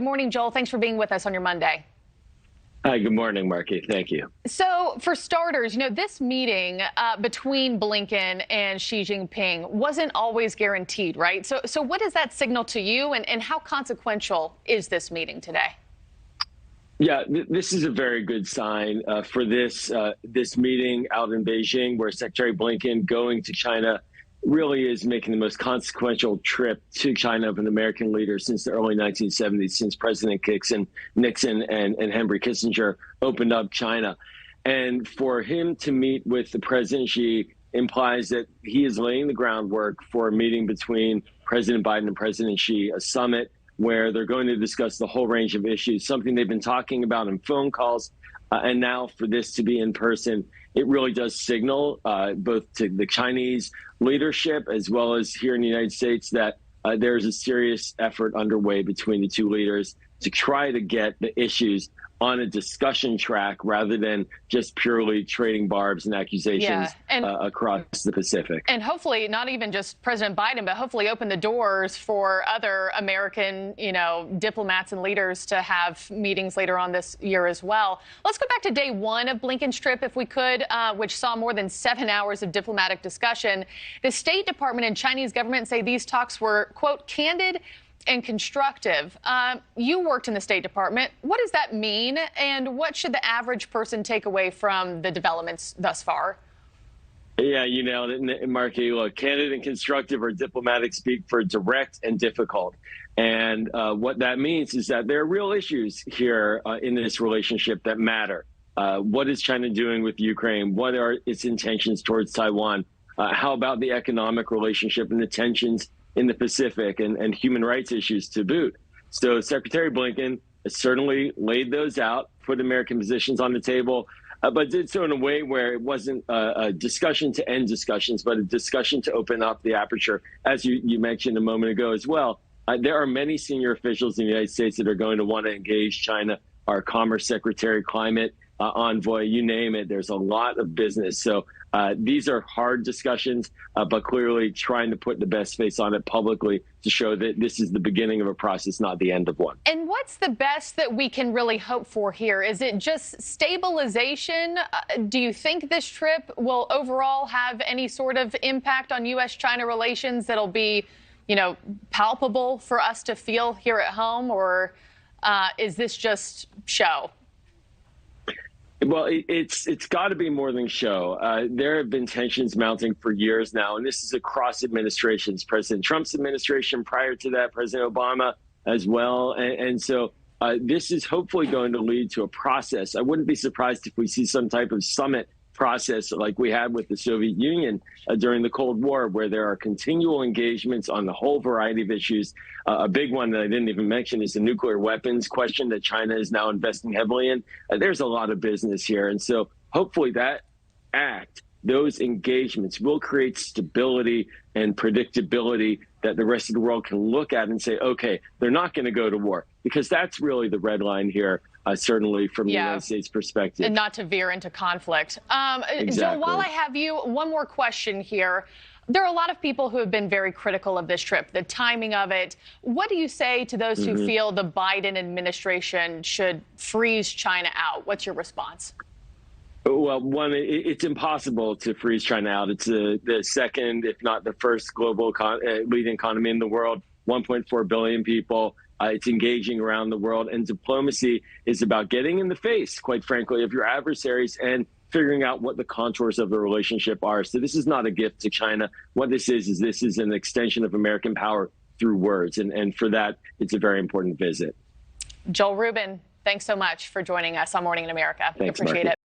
morning, Joel. Thanks for being with us on your Monday. Hi, good morning, Marky. Thank you. So, for starters, this meeting between Blinken and Xi Jinping wasn't always guaranteed, right? So what does that signal to you, and how consequential is this meeting today? Yeah, this is a very good sign for this meeting out in Beijing, where Secretary Blinken going to China really is making the most consequential trip to China of an American leader since the early 1970s, since President Nixon and Henry Kissinger opened up China. And for him to meet with the President Xi implies that he is laying the groundwork for a meeting between President Biden and President Xi, a summit where they're going to discuss the whole range of issues, something they've been talking about in phone calls. And now for this to be in person, it really does signal both to the Chinese leadership as well as here in the United States that there's a serious effort underway between the two leaders to try to get the issues on a discussion track rather than just purely trading barbs and accusations across the Pacific. And hopefully not even just President Biden, but hopefully open the doors for other American, diplomats and leaders to have meetings later on this year as well. Let's go back to day one of Blinken's trip, if we could, which saw more than 7 hours of diplomatic discussion. The State Department and Chinese government say these talks were, quote, candid and constructive. You worked in the State Department. What does that mean? And what should the average person take away from the developments thus far? Yeah, you nailed it, Marky. Look, candid and constructive or diplomatic speak for direct and difficult. And what that means is that there are real issues here in this relationship that matter. What is China doing with Ukraine? What are its intentions towards Taiwan? How about the economic relationship and the tensions in the Pacific and human rights issues to boot? So Secretary Blinken has certainly laid those out, put American positions on the table, but did so in a way where it wasn't a discussion to end discussions, but a discussion to open up the aperture. As you mentioned a moment ago as well, there are many senior officials in the United States that are going to want to engage China. Our Commerce Secretary, Climate Envoy, you name it. There's a lot of business. So these are hard discussions, but clearly trying to put the best face on it publicly to show that this is the beginning of a process, not the end of one. And what's the best that we can really hope for here? Is it just stabilization? Do you think this trip will overall have any sort of impact on U.S.-China relations that'll be, palpable for us to feel here at home? Or is this just show? Well, it's got to be more than show. There have been tensions mounting for years now, and this is across administrations. President Trump's administration, prior to that, President Obama as well. And so this is hopefully going to lead to a process. I wouldn't be surprised if we see some type of summit process like we had with the Soviet Union during the Cold War, where there are continual engagements on the whole variety of issues. A big one that I didn't even mention is the nuclear weapons question that China is now investing heavily in. There's a lot of business here. And so hopefully that those engagements will create stability and predictability that the rest of the world can look at and say, okay, they're not going to go to war, because that's really the red line here. Certainly from the United States perspective. And not to veer into conflict. Exactly. Joe, while I have you, one more question here. There are a lot of people who have been very critical of this trip, the timing of it. What do you say to those who feel the Biden administration should freeze China out? What's your response? Well, one, it's impossible to freeze China out. It's the second, if not the first, global leading economy in the world, 1.4 billion people. It's engaging around the world, and diplomacy is about getting in the face, quite frankly, of your adversaries and figuring out what the contours of the relationship are. So this is not a gift to China. What this is an extension of American power through words. And for that, it's a very important visit. Joel Rubin, thanks so much for joining us on Morning in America. We appreciate it.